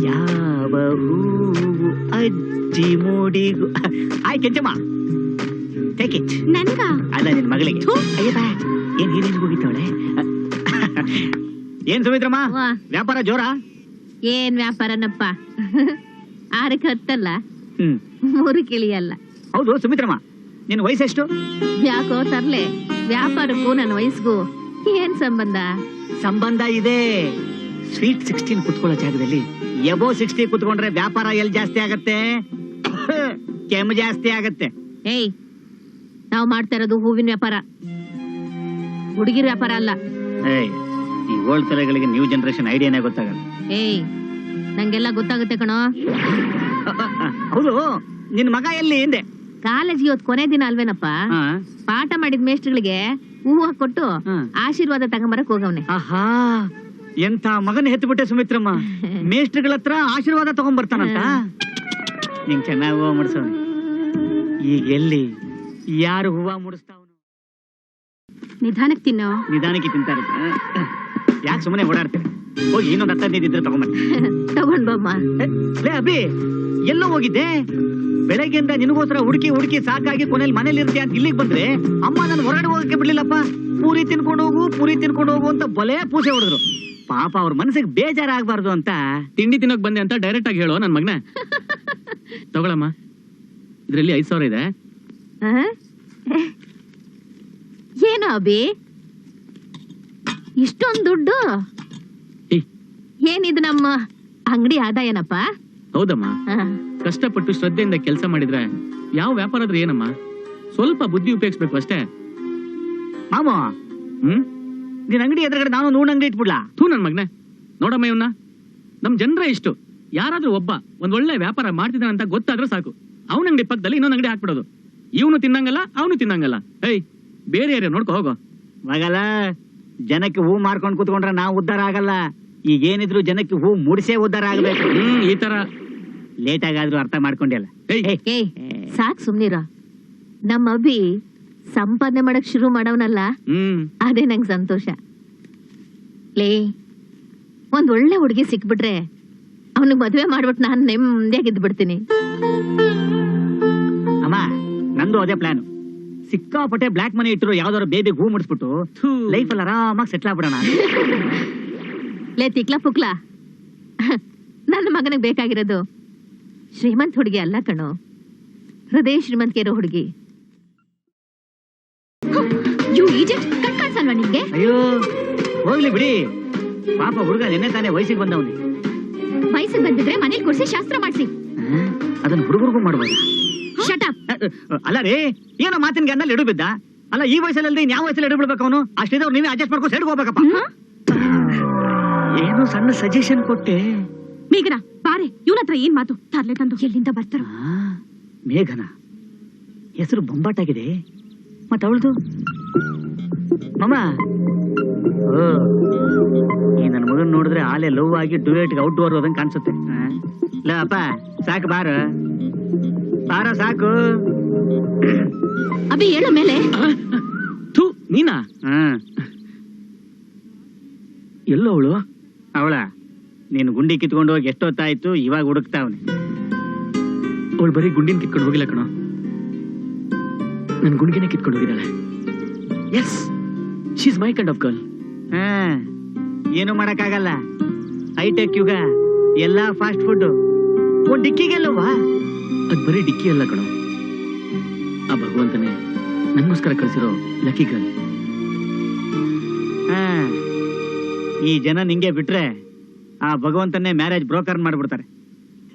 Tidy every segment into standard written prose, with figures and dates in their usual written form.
ಯಾವ ಹೂವು ಅಜ್ಜಿ ಮೂಡಿಗೂ ಆಯ್ ಕೆಂಚಮ್ಮ ಟೇಕ್ ಇಟ್. ನನ್ಗ ಅಲ್ಲ ನಿನ್ ಮಗಳಿಗೆ. ಅಯ್ಯಪ್ಪ ಏನ್ ಹೀರೇನ್ ಹೋಗಿತ್ತವಳೆ. ಏನ್ ಸುಮಿತ್ರಮ್ಮ ವ್ಯಾಪಾರ ಜೋರ? ಏನ್ ವ್ಯಾಪಾರನಪ್ಪ, 6ಕ್ಕೆ 10 ಅಲ್ಲ, 3ಕ್ಕೆ ಇಳಿಯಲ್ಲ. ಹೌದು ಸುಮಿತ್ರಮ್ಮ, ನಿನ್ ವಯಸ್ಸೆಷ್ಟು? ಯಾಕೋ ತರ್ಲೆ, ವ್ಯಾಪಾರಕ್ಕೂ ನನ್ನ ವಯಸ್ಸಿಗೂ ಏನ್ ಸಂಬಂಧ? ಸಂಬಂಧ ಇದೆ. ಸ್ವೀಟ್ 16 ಕುತ್ಕೊಳ್ಳೋ ಜಾಗದಲ್ಲಿ ಎಬೋ 60 ಕುತ್ಕೊಂಡ್ರೆ ವ್ಯಾಪಾರ ಎಲ್ಲಿ ಜಾಸ್ತಿ ಆಗತ್ತೆ? ಕೆಮ್ಮು ಜಾಸ್ತಿ ಆಗತ್ತೆ. ಏಯ್, ನಾವ್ ಮಾಡ್ತಾ ಇರೋದು ಹೂವಿನ ವ್ಯಾಪಾರ, ಹುಡುಗಿರ ವ್ಯಾಪಾರ ಅಲ್ಲ. ಏಯ್, ಈ ಓಲ್ಡ್ ತಲೆಗಳಿಗೆ ನ್ಯೂ ಜನರೇಷನ್ ಐಡಿಯಾನೇ ಗೊತ್ತಾಗಲ್ಲ. ಏಯ್, ನಂಗೆಲ್ಲ ಗೊತ್ತಾಗುತ್ತೆ ಕಣೋ. ಹೌದು, ನಿನ್ ಮಗ ಎಲ್ಲಿ ಹಿಂದೆ? ಕಾಲೇಜ್ಗೆ ಇವತ್ತು ಕೊನೆ ದಿನ ಅಲ್ವೇನಪ್ಪ? ಪಾಠ ಮಾಡಿದ ಮೇಷ್ಟ್ರಿಗೆ ಹೂವು ಕೊಟ್ಟು ಆಶೀರ್ವಾದ ತಗೊಂಬರಕ್ ಹೋಗವ್ನೆ. ಆಹಾ, ಎಂತ ಮಗನ ಹೆತ್ತುಬಿಟ್ಟೆ ಸುಮಿತ್ರಮ್ಮ. ಮೇಷ್ಟ್ರಗಳ ಹತ್ರ ಆಶೀರ್ವಾದ ತಗೊಂಡ್ಬರ್ತಾನಂತ. ನಿಂಗ್ ಚೆನ್ನಾಗಿ ಹೂವ ಮುಡಿಸೋನು. ಈಗ ಎಲ್ಲಿ ಯಾರು ಹೂವ ಮುಡಿಸ್ತಾವನು? ನಿಧಾನಕ್ಕೆ ತಿನ್ನೋ. ನಿಧಾನಕ್ಕೆ ತಿಂತಾರೆ. ಯಾಕೆ ಸುಮ್ಮನೆ ಓಡಾಡ್ತೀರಿ? ಹೋಗಿ ಇನ್ನೊಂದು 15 ಇದ್ರೆ ತಗೊಂಬನ್ನಿ. ತಗೊಂಡ್ ಬಮ್ಮ. ಲೇ ಅಭಿ, ಎಲ್ಲೋ ಹೋಗಿದ್ದೆ? ಬೆಳಗ್ಗೆಯಿಂದ ನಿನಗೋಸ್ಕರ ಹುಡುಕಿ ಸಾಕಾಗಿ ಕೊನೆಯಲ್ಲಿ ಮನೇಲಿ ಇರ್ತೀಯ ಅಂತ ಇಲ್ಲಿಗೆ ಬಂದ್ರೆ ಅಮ್ಮ ನಾನು ಹೊರಗಡೆ ಹೋಗಕ್ಕೆ ಬಿಡ್ಲಿಲ್ಲಪ್ಪ. ಪೂರಿ ತಿನ್ಕೊಂಡು ಹೋಗು ಅಂತ ಬಲೆ ಪೂಸೆ ಹೊಡೆದ್ರು. ಪಾಪ ಅವ್ರ ಮನಸ್ಸಿಗೆ ಬೇಜಾರಾಗಬಾರ್ದು ಅಂತ ತಿಂಡಿ ತಿನ್ನೋಕ್ ಬಂದೆ ಅಂತ ಡೈರೆಕ್ಟ್ ಆಗಿ ಹೇಳೋ ನನ್ ಮಗನ. ತಗೊಳಮ್ಮ, ಇದ್ರಲ್ಲಿ 5,000 ಇದೆ. ಏನೋ ಅಭಿ, ಇಷ್ಟೊಂದು ದುಡ್ಡು? ಏನಿದು ನಮ್ಮ ಅಂಗಡಿ ಆದಾಯನಪ್ಪ? ಹೌದಮ್ಮ, ಕಷ್ಟಪಟ್ಟು ಶ್ರದ್ಧೆಯಿಂದ ಕೆಲಸ ಮಾಡಿದ್ರೆ ಯಾವ ವ್ಯಾಪಾರ ಆದ್ರೂ ಏನಮ್ಮ, ಸ್ವಲ್ಪ ಬುದ್ಧಿ ಉಪಯೋಗಿಸ್ಬೇಕು ಅಷ್ಟೇ. ಮಾಮ, ನಿನ್ ಅಂಗಡಿ ಎದುರುಗಡೆ ನಾನು ನೂನ್ ಅಂಗಡಿ ಇಟ್ಬಿಡ್ಲಾ? ಥೂ ನನ್ ಮಗನೆ, ನೋಡಮ್ಮ ಇವನ್ನ, ನಮ್ ಜನರೇ ಇಷ್ಟು. ಯಾರಾದ್ರೂ ಒಬ್ಬ ಒಂದ್ ಒಳ್ಳೆ ವ್ಯಾಪಾರ ಮಾಡ್ತಿದ್ದಾನೆ ಅಂತ ಗೊತ್ತಾದ್ರೆ ಸಾಕು, ಅವನ ಅಂಗಡಿ ಪಕ್ಕದಲ್ಲಿ ಇನ್ನೊಂದ್ ಅಂಗಡಿ ಹಾಕ್ಬಿಡೋದು. ಇವನು ತಿನ್ನಂಗಲ್ಲ, ಅವನು ತಿನ್ನಂಗಲ್ಲ. ಏಯ್, ಬೇರೆ ಯಾರೇ ನೋಡ್ಕೊ ಹೋಗೋ. ಮಗಲ್ಲ, ಜನಕ್ಕೆ ಹೂ ಮಾರ್ಕೊಂಡು ಕೂತ್ಕೊಂಡ್ರೆ ನಾವು ಉದ್ಧಾರ ಆಗಲ್ಲ. ಈಗ ಏನಿದ್ರು ಜನಕ್ಕೆ ಹೂ ಮುಡಿಸೇ ಉದ್ಧಾರ ಆಗ್ಬೇಕು. ಈ ತರ ಲೇಟ್ ಆಗಾದ್ರೂ ಅರ್ಥ ಮಾಡ್ಕೊಂಡಿಲ್ಲ. ಸಾಕ್ ಸುಮ್ನಿರ. ನಮ್ಮ ಅಭಿ ಸಂಪಾದನೆ ಮಾಡಕ್ ಶುರು ಮಾಡವನಲ್ಲ, ಅದೇ ನಂಗೆ ಸಂತೋಷ. ಲೇ, ಒಂದ್ ಒಳ್ಳೆ ಹುಡುಗಿ ಸಿಕ್ಬಿಟ್ರೆ ಅವನಿಗೆ ಮದ್ವೆ ಮಾಡ್ಬಿಟ್ಟು ನಾನು ನೆಮ್ಮದಿಯಾಗಿದ್ದು ಬಿಡ್ತೀನಿ. ಅಮ್ಮ, ನಂದು ಅದೇ ಪ್ಲಾನ್. ಸಿಕ್ಕಾಪಟ್ಟೆ ಬ್ಲಾಕ್ ಮನಿ ಇಟ್ಟರು ಯಾವ್ದಾದ್ರು ಬೇಬಿ ಹೂ ಮುಡಿಸ್ಬಿಟ್ಟು ಲೈಫಲ್ಲಿ ಆರಾಮಾಗಿ ಸೆಟ್ಲ್ ಆಗ್ಬಿಡೋಣ. ಲೇ ತಿಕ್ಲಾ ಪುಕ್ಲಾ, ನನ್ನ ಮಗನಿಗೆ ಬೇಕಾಗಿರೋದು ಶ್ರೀಮಂತ ಹುಡುಗಿ ಅಲ್ಲ ಕಣೋ, ಹೃದಯ ಶ್ರೀಮಂತಿಕೆ ಇರೋ ಹುಡುಗಿ. ಕಾಣಿಸಲ್ವಾ ನಿಮ್ಗೆ? ಅಯ್ಯೋ ಹೋಗ್ಲಿ ಬಿಡಿ, ಪಾಪ ಹುಡುಗ ನಿನ್ನೆ ತಾನೇ ವಯಸ್ಸಿಗೆ ಬಂದವನಿ. ವಯಸ್ಸಿಗೆ ಬಂದಿದ್ರೆ ಮನೇಲಿ ಕೊಡ್ಸಿ ಶಾಸ್ತ್ರ ಮಾಡ್ಸಿ. ಅದನ್ನ ಹುಡುಗರಿಗೂ ಮಾಡ್ಬೋದ? Shut up. ಅಲ್ಲ ರೀ, ಏನೋ ಮಾತಿನ ಗಂದಲ್ಲಿ ಎಡು ಬಿದ್ದ. ಅಲ್ಲ, ಈ ವಯಸ್ಸಲ್ಲಿ ಯಾವ ವಯಸ್ಸಲ್ಲಿ ಎಡು ಬಿಡ್ಬೇಕು ಅವನು? ಅಷ್ಟಿದವ್ರು ನೀವೇ ಅಡ್ಜಸ್ಟ್ ಮಾಡ್ಕೊಂಡು ಸೈಡ್ ಹೋಗ್ಬೇಕಪ್ಪ. ಏನು ಸಣ್ಣ ಸಜೆಷನ್ ಕೊಟ್ಟೆ. ಮೇಘನಾ ಬಾರೆ, ಇವನ ಹತ್ರ ಏನ್ ಮಾತು? ತರ್ಲೆ ತಂದು ಎಲ್ಲಿಂದ ಬರ್ತಾರ? ಮೇಘನಾ ಹೆಸರು ಬೊಂಬಾಟಾಗಿದೆ. ಮತ್ತ ಅವಳದು ಮಮ್ಮ, ಈ ನನ್ನ ಮಗನ್ ನೋಡಿದ್ರೆ ಆಲೆ ಲವ್ ಆಗಿ ಡುಯೇಟ್ಗೆ ಔಟ್ ಡೋರ್ ಹೋದಂಗೆ ಕಾಣಿಸುತ್ತೆ. ಇಲ್ಲ ಅಪ್ಪ, ಸಾಕು ಬಾರ ಸಾಕು. ಅಭಿ ಹೇಳ ಮೇಲೆ. ನೀನಾ? ಎಲ್ಲೋ ಅವಳ ನೀನು ಗುಂಡಿ ಕಿತ್ಕೊಂಡು ಹೋಗಿ ಎಷ್ಟೊತ್ತಾಯ್ತು, ಇವಾಗ ಹುಡುಕ್ತಾವನೆ. ಅವಳು ಬರೀ ಗುಂಡಿನ ಕಿತ್ಕೊಂಡು ಹೋಗಿಲ್ಲ ಕಣೋ, ನನ್ ಗುಂಡಿಗೆನೆ ಕಿತ್ಕೊಂಡು ಹೋಗಿದ್ದಾಳೆ. Yes, she is my kind of girl. ಏನು ಮಾಡಕ್ಕಾಗಲ್ಲ, ಹೈಟೆಕ್ ಯುಗ, ಎಲ್ಲಾ ಫಾಸ್ಟ್ ಫುಡ್. ಒಂದ್ ಡಿಕ್ಕಿಗೆಲ್ಲವಾ? ಅದ್ ಬರೀ ಡಿಕ್ಕಿ ಅಲ್ಲ ಕಣೋ, ಆ ಭಗವಂತನೇ ನಂಗೋಸ್ಕರ ಕಳಿಸಿರೋ ಲಕ್ಕಿ ಗರ್ಲ್. ಈ ಜನ ನಿಂಗೆ ಬಿಟ್ರೆ ಆ ಭಗವಂತನ್ನೇ ಮ್ಯಾರೇಜ್ ಬ್ರೋಕರ್ ಮಾಡ್ಬಿಡ್ತಾರೆ.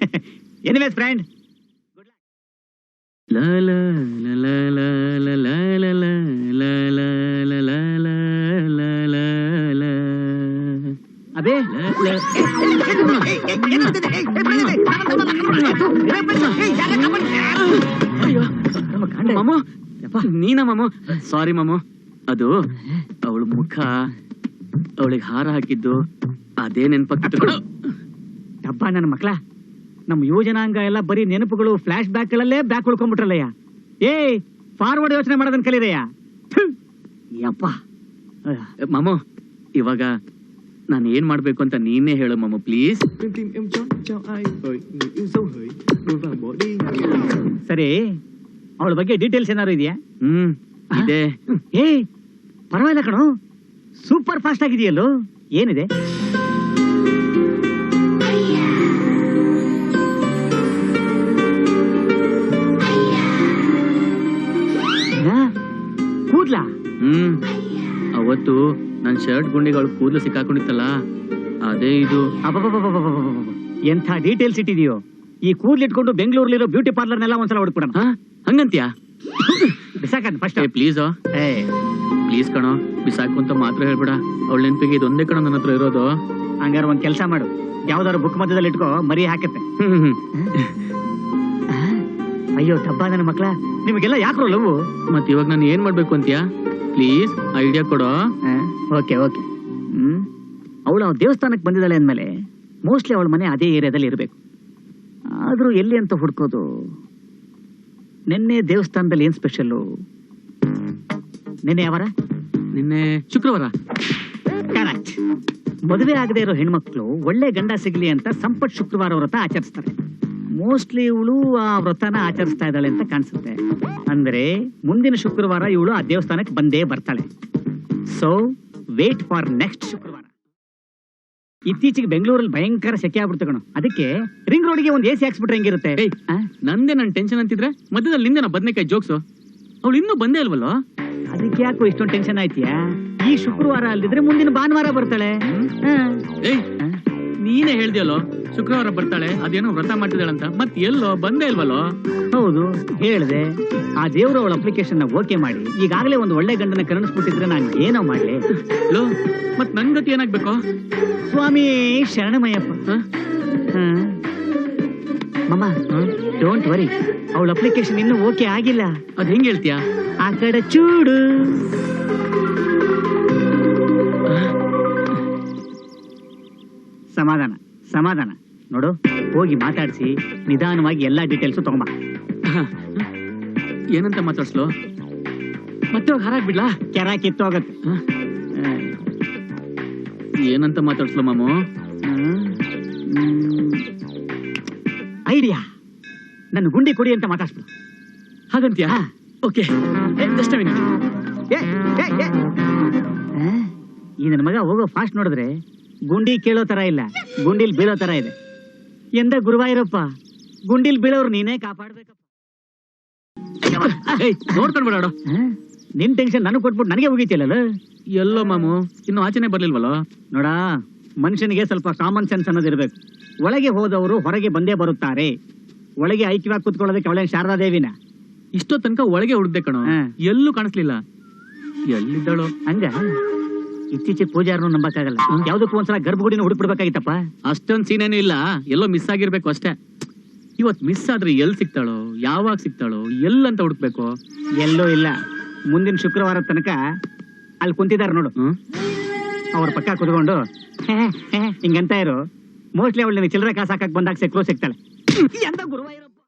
ಎನಿವೇಸ್ ಫ್ರೆಂಡ್, ಅದೇ ಮಾಮು, ನೀನಾ ಮಾಮು? ಸಾರಿ ಮಾಮು, ಅದು ಅವಳ ಮುಖ, ಅವಳಿಗೆ ಹಾರ ಹಾಕಿದ್ದು ಅದೇ ನೆನಪಾಗ್ತಿತ್ತು. ಹಬ್ಬ ನನ್ನ ಮಕ್ಳ, ನಮ್ಮ ಯುವಜನಾಂಗ ಎಲ್ಲ ಬರೀ ನೆನಪುಗಳು, ಫ್ಲಾಶ್ ಬ್ಯಾಕ್ ಗಳಲ್ಲೇ ಬ್ಯಾಕ್ ಉಳ್ಕೊಂಡ್ಬಿಟ್ರಲ್ಲಯ್ಯ. ಫಾರ್ವರ್ಡ್ ಯೋಚನೆ ಮಾಡೋದನ್ನ ಕಲೀರಯ್ಯ. ಯಪ್ಪ ಮಾಮು, ಇವಾಗ ನಾನು ಏನ್ ಮಾಡ್ಬೇಕು ಅಂತ ನೀನೇ ಹೇಳು ಮಾಮು ಪ್ಲೀಸ್. ಸರಿ, ಅವಳ ಬಗ್ಗೆ ಡೀಟೇಲ್ಸ್ ಏನಾದ್ರು ಇದೆಯಾ? ಇದೆ. ಏ ಪರವಾಗಿಲ್ಲ ಕಣೋ, ಸೂಪರ್ ಫಾಸ್ಟ್ ಆಗಿದೆಯಲ್ಲೋ. ಏನಿದೆ? ಕೂದ್ಲಾ? ಅವತ್ತು ನನ್ ಶರ್ಟ್ ಗುಂಡಿಗಳು ಕೂದಲು ಸಿಕ್ಕಾಕೊಂಡಿತ್ತಲ್ಲ, ಅದೇ ಇದು. ಎಂಥ ಡೀಟೇಲ್ಸ್ ಇಟ್ಟಿದೆಯೋ. ಈ ಕೂದ್ಲಿಟ್ಕೊಂಡು ಬೆಂಗಳೂರಲ್ಲಿರೋ ಬ್ಯೂಟಿ ಪಾರ್ಲರ್ನೆಲ್ಲ ಒಂದ್ಸಲ ಹೊಡ್ಕೊಡೋಣ. ಹಂಗಂತ್ಯಾ? ಬಿಸಾಕಂತ ಫಸ್ಟ್. ಪ್ಲೀಸ್ ಪ್ಲೀಸ್ ಕಣೋ, ಬಿಸಾಕು ಅಂತ ಮಾತ್ರ ಹೇಳ್ಬೇಡ. ಅವಳ ನೆನಪಿಗೆ ಇದೊಂದೇ ಕಣೋ ನನ್ನ ಹತ್ರ ಇರೋದು. ಹಂಗಾರ ಒಂದ್ ಕೆಲಸ ಮಾಡು, ಯಾವ್ದಾದ್ರು ಬುಕ್ ಮಧ್ಯದಲ್ಲಿ ಇಟ್ಕೋ, ಮರಿ ಹಾಕತ್ತೆ. ಅಯ್ಯೋ ಡಬ್ಬ ನನ್ನ ಮಕ್ಳ, ನಿಮಗೆಲ್ಲ ಯಾಕ್ರೋ ಲವ್? ಮತ್ ಇವಾಗ ನಾನು ಏನ್ ಮಾಡ್ಬೇಕು ಅಂತ್ಯಾ? ಪ್ಲೀಸ್ ಐಡಿಯಾ ಕೊಡೋ. Okay okay. ಅವಳು ದೇವಸ್ಥಾನಕ್ಕೆ ಬಂದಿದ್ದಾಳೆ ಅಂದ್ಮೇಲೆ ಮೋಸ್ಟ್ಲಿ ಅವಳ ಮನೆ ಅದೇ ಏರಿಯಾದಲ್ಲಿ ಇರಬೇಕು. ಆದ್ರೂ ಎಲ್ಲಿ ಅಂತ ಹುಡ್ಕೋದು? ನಿನ್ನೆ ದೇವಸ್ಥಾನದಲ್ಲಿ ಏನ್ ಸ್ಪೆಷಲ್ಲು? ನಿನ್ನೆ ಯಾವಾರ? ನಿನ್ನೆ ಶುಕ್ರವಾರ. ಕರೆಕ್ಟ್. ಮದುವೆ ಆಗದೆ ಇರೋ ಹೆಣ್ಮಕ್ಳು ಒಳ್ಳೆ ಗಂಡ ಸಿಗ್ಲಿ ಅಂತ ಸಂಪತ್ ಶುಕ್ರವಾರ ವ್ರತ ಆಚರಿಸ್ತಾರೆ. ಮೋಸ್ಟ್ಲಿ ಇವಳು ಆ ವ್ರತನ ಆಚರಿಸ್ತಾ ಇದ್ದಾಳೆ ಅಂತ ಕಾಣಿಸುತ್ತೆ. ಅಂದ್ರೆ ಮುಂದಿನ ಶುಕ್ರವಾರ ಇವಳು ಆ ದೇವಸ್ಥಾನಕ್ಕೆ ಬಂದೇ ಬರ್ತಾಳೆ. ಸೊ ವೇಟ್ ಫಾರ್ ನೆಕ್ಸ್ಟ್ ಶುಕ್ರವಾರ. ಇತ್ತೀಚೆಗೆ ಬೆಂಗಳೂರಲ್ಲಿ ಭಯಂಕರ ಸೆಕೆ ಆಗ್ಬಿಡ್ತು ಕಣೋ, ಅದಕ್ಕೆ ರಿಂಗ್ ರೋಡ್ಗೆ ಒಂದು AC ಹಾಕ್ಸ್ಬಿಟ್ರೆ ಹೆಂಗಿರುತ್ತೆ? ನಂದೇ ನನ್ ಟೆನ್ಷನ್ ಅಂತಿದ್ರೆ ಮಧ್ಯದಲ್ಲಿ ನಿಂದೆ ಬದ್ನೆಕಾಯಿ ಜೋಕ್ಸು. ಅವಳು ಇನ್ನೂ ಬಂದೇ ಇಲ್ವಲ್ಲೋ? ಅದಕ್ಕೆ ಯಾಕೋ ಇಷ್ಟೊಂದು ಟೆನ್ಷನ್ ಆಯ್ತೀಯಾ? ಈ ಶುಕ್ರವಾರ ಅಲ್ಲಿದ್ರೆ ಮುಂದಿನ ಭಾನುವಾರ ಬರ್ತಾಳೆ. ನೀನೇ ಹೇಳ್ದಿಯಲ್ಲೋ ಶುಕ್ರವಾರ ಬರ್ತಾಳೆ, ಅದೇನೋ ವ್ರತ ಮಾಡ್ತಿದ್ದಾಳಂತ. ಮತ್ ಎಲ್ಲೋ ಬಂದೇ ಇಲ್ವಲ್ಲೋ? ಹೌದು ಹೇಳ್ದೆ. ಆ ದೇವ್ರು ಅವಳ ಅಪ್ಲಿಕೇಶನ್ ಓಕೆ ಮಾಡಿ ಈಗಾಗಲೇ ಒಂದು ಒಳ್ಳೆ ಗಂಡನ ಕರುಣಿಸ್ಬಿಟ್ಟಿದ್ರೆ ನಾನು ಏನೋ ಮಾಡ್ಲಿ? ಮತ್ ನನ್ ಗತಿ ಏನಾಗ್ಬೇಕು? ಸ್ವಾಮಿ ಶರಣಮಯ್ಯಪ್ಪ. ಮಮ್ಮ ಡೋಂಟ್ ವರಿ, ಅವಳ ಅಪ್ಲಿಕೇಶನ್ ಇನ್ನೂ ಓಕೆ ಆಗಿಲ್ಲ. ಅದ್ ಹೆಂಗ್ ಹೇಳ್ತೀಯಾ? ಆ ಕಡೆ ಚೂಡು. ಸಮಾಧಾನ ಸಮಾಧಾನ. ನೋಡು, ಹೋಗಿ ಮಾತಾಡಿಸಿ ನಿಧಾನವಾಗಿ ಎಲ್ಲಾ ಡೀಟೇಲ್ಸ್ ತಗೊಂಬ. ಏನಂತ ಮಾತಾಡ್ಸ್ಲು? ಮತ್ತೆ ಹಾರಾಕ್ ಬಿಡ್ಲಾ? ಕೆರ ಕಿತ್ತೋಗತ್ತೆ. ಏನಂತ ಮಾತಾಡ್ಸ್ಲು ಮಾಮು? ಐಡಿಯಾ, ನನ್ನ ಗುಂಡಿ ಕೊಡಿ ಅಂತ ಮಾತಾಡ್ಸ್ಬಿಡು. ಹಾಗಂತ್ಯಾ? ಓಕೆ, ಈ ನನ್ನ ಮಗ ಹೋಗೋ ಫಾಸ್ಟ್ ನೋಡಿದ್ರೆ ಗುಂಡಿ ಕೇಳೋ ತರ ಇಲ್ಲ, ಗುಂಡಿಲ್ ಬೀಳೋ ತರ ಇದೆ. ಎಂದ ಗುರುವಾಯೂರಪ್ಪ, ಗುಂಡಿಲ್ ಬೀಳೋರು ನೀನೇ ಕಾಪಾಡ್ಬೇಕಪ್ಪ. ನೋಡ್ಕೊಂಡ್ ಬಿಡಾಡು. ನಿನ್ ಟೆನ್ಷನ್ ನನಗೆ ಕೊಟ್ಬಿಟ್ಟು ನನಗೆ ಹೋಗಿತಿಯಲ್ಲ. ಎಲ್ಲೋ ಮಾಮು, ಇನ್ನು ಆಚೆನೆ ಬರ್ಲಿಲ್ವಲ್ಲ? ನೋಡ, ಮನುಷ್ಯನಿಗೆ ಸ್ವಲ್ಪ ಕಾಮನ್ ಸೆನ್ಸ್ ಅನ್ನೋದಿರ್ಬೇಕು. ಒಳಗೆ ಹೋದವರು ಹೊರಗೆ ಬಂದೇ ಬರುತ್ತಾರೆ. ಒಳಗೆ ಐಕ್ಯವಾಗಿ ಕೂತ್ಕೊಳ್ಳೋದಕ್ಕೆ ಅವಳೆ ಶಾರದಾದೇವಿನ ಇಷ್ಟೋ ತನಕ ಒಳಗೆ ಹುಡುಕ್ದೆ ಕಣೋ, ಎಲ್ಲೂ ಕಾಣಿಸ್ಲಿಲ್ಲ. ಎಲ್ಲಿದ್ದಾಳು? ಹಂಗ ಇತ್ತೀಚೆಗೆ ಪೂಜಾರನು ನಂಬಕ್ಕಾಗಲ್ಲ. ಯಾವ್ದಕ್ಕೂ ಒಂದ್ಸಲ ಗರ್ಭಗುಡಿನ ಹುಡುಕ್ಬಿಡ್ಬೇಕಾಗಿತ್ತಪ್ಪ. ಅಷ್ಟೊಂದ್ ಸೀನೇನು ಇಲ್ಲ, ಎಲ್ಲೋ ಮಿಸ್ ಆಗಿರ್ಬೇಕು ಅಷ್ಟೇ. ಇವತ್ ಮಿಸ್ ಆದ್ರೆ ಎಲ್ ಸಿಗ್ತಾಳೋ, ಯಾವಾಗ ಸಿಗ್ತಾಳೋ, ಎಲ್ಲಂತ ಹುಡುಕ್ಬೇಕು? ಎಲ್ಲೂ ಇಲ್ಲ. ಮುಂದಿನ ಶುಕ್ರವಾರ ತನಕ ಅಲ್ಲಿ ಕುಂತಿದಾರ ನೋಡು, ಅವ್ರ ಪಕ್ಕ ಕುತ್ಕೊಂಡು ಹಿಂಗಂತ ಇರು. ಮೋಸ್ಟ್ಲಿ ಅವಳು ನಿನಗೆ ಚಿಲ್ಲರೆ ಕಾಸು ಹಾಕಕ್ ಬಂದಾಗ ಸಿಕ್ತಾಳೆ.